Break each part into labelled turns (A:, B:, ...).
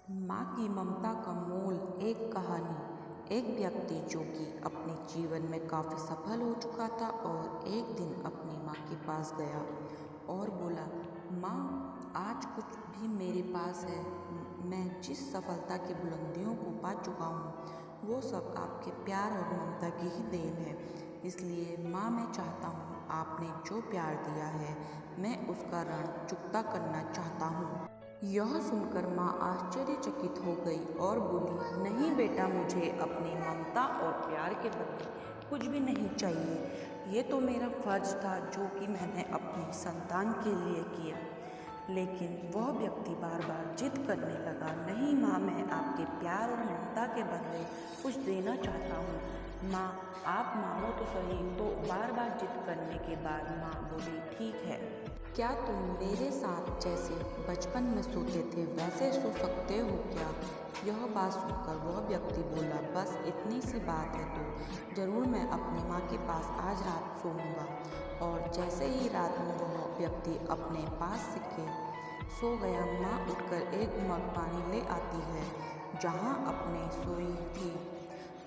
A: माँ की ममता का मोल। एक कहानी। एक व्यक्ति जो कि अपने जीवन में काफ़ी सफल हो चुका था और एक दिन अपनी माँ के पास गया और बोला, माँ आज कुछ भी मेरे पास है, मैं जिस सफलता की बुलंदियों को पा चुका हूँ वो सब आपके प्यार और ममता की ही देन है। इसलिए माँ मैं चाहता हूँ आपने जो प्यार दिया है मैं उसका ऋण चुकता करना चाहता हूँ। यह सुनकर माँ आश्चर्यचकित हो गई और बोली, नहीं बेटा, मुझे अपनी ममता और प्यार के बदले कुछ भी नहीं चाहिए। ये तो मेरा फर्ज था जो कि मैंने अपनी संतान के लिए किया। लेकिन वह व्यक्ति बार बार जिद करने लगा, नहीं माँ, मैं आपके प्यार और ममता के बदले कुछ देना चाहता हूँ। माँ आप मानो तो सही। तो बार बार जिद करने के बाद माँ बोली, ठीक है, क्या तुम मेरे साथ जैसे बचपन में सोते थे वैसे सो सकते हो क्या? यह बात सुनकर वह व्यक्ति बोला, बस इतनी सी बात है तो जरूर मैं अपनी माँ के पास आज रात सोऊंगा। और जैसे ही रात में वह व्यक्ति अपने पास के सो गया, माँ उठकर एक मग पानी ले आती है, जहाँ अपने सोई थी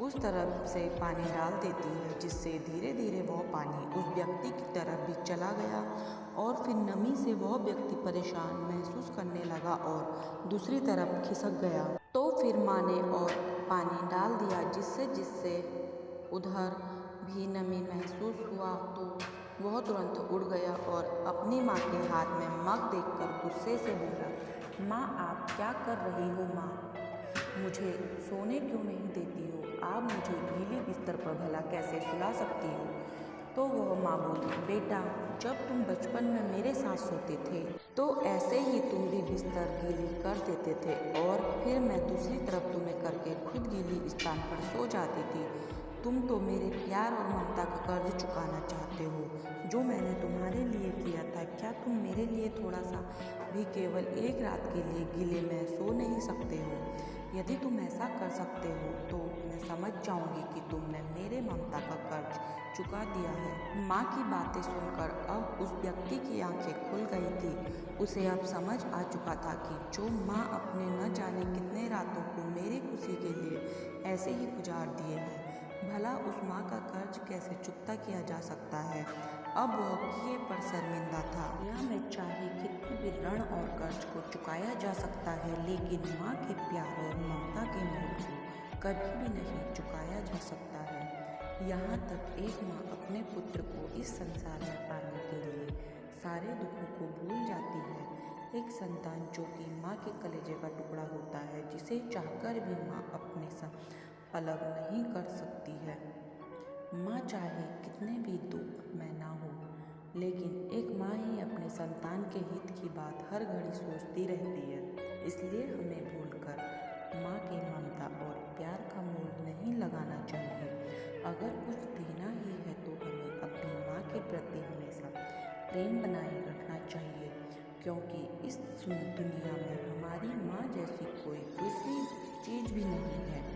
A: उस तरफ से पानी डाल देती है, जिससे धीरे धीरे वह पानी उस व्यक्ति की तरफ भी चला गया और फिर नमी से वह व्यक्ति परेशान महसूस करने लगा और दूसरी तरफ खिसक गया। तो फिर माँ ने और पानी डाल दिया, जिससे जिससे उधर भी नमी महसूस हुआ तो वह तुरंत उड़ गया और अपनी माँ के हाथ में मग देखकर गुस्से से बोला, माँ आप क्या कर रही हो? माँ मुझे सोने क्यों नहीं देती हो? आप मुझे गीले बिस्तर पर भला कैसे सुला सकती हो? तो वह माँ बोली, बेटा जब तुम बचपन में मेरे साथ सोते थे तो ऐसे ही तुम भी बिस्तर गीली कर देते थे और फिर मैं दूसरी तरफ तुम्हें करके खुद गीली स्थान पर सो जाती थी। तुम तो मेरे प्यार और ममता का कर्ज चुकाना चाहते हो जो मैंने तुम्हारे लिए किया था। क्या तुम मेरे लिए थोड़ा सा भी केवल एक रात के लिए गीले में सो नहीं सकते हो? यदि तुम ऐसा कर सकते हो तो मैं समझ जाऊंगी कि तुमने मेरे ममता का कर्ज चुका दिया है। माँ की बातें सुनकर अब उस व्यक्ति की आंखें खुल गई थी। उसे अब समझ आ चुका था कि जो माँ अपने न जाने कितने रातों को मेरी खुशी के लिए ऐसे ही गुजार दिए हैं, भला उस माँ का कर्ज कैसे चुकता किया जा सकता है? अब वह किए पर शर्मिंदा था। दुनिया में चाहे कितने भी ऋण और कर्ज को चुकाया जा सकता है, लेकिन माँ के प्यार और ममता के मोल को कभी भी नहीं चुकाया जा सकता है। यहाँ तक एक माँ अपने पुत्र को इस संसार में पाने के लिए सारे दुखों को भूल जाती है। एक संतान जो कि माँ के कलेजे का टुकड़ा होता है, जिसे चाहकर भी माँ अपने से अलग नहीं कर सकती है। माँ चाहे कितने भी दुख में ना हो, लेकिन एक माँ ही अपने संतान के हित की बात हर घड़ी सोचती रहती है। इसलिए हमें भूलकर माँ की ममता और प्यार का मोल नहीं लगाना चाहिए। अगर कुछ देना ही है तो हमें अपनी माँ के प्रति हमेशा प्रेम बनाए रखना चाहिए, क्योंकि इस दुनिया में हमारी माँ जैसी कोई दूसरी चीज़ भी नहीं है।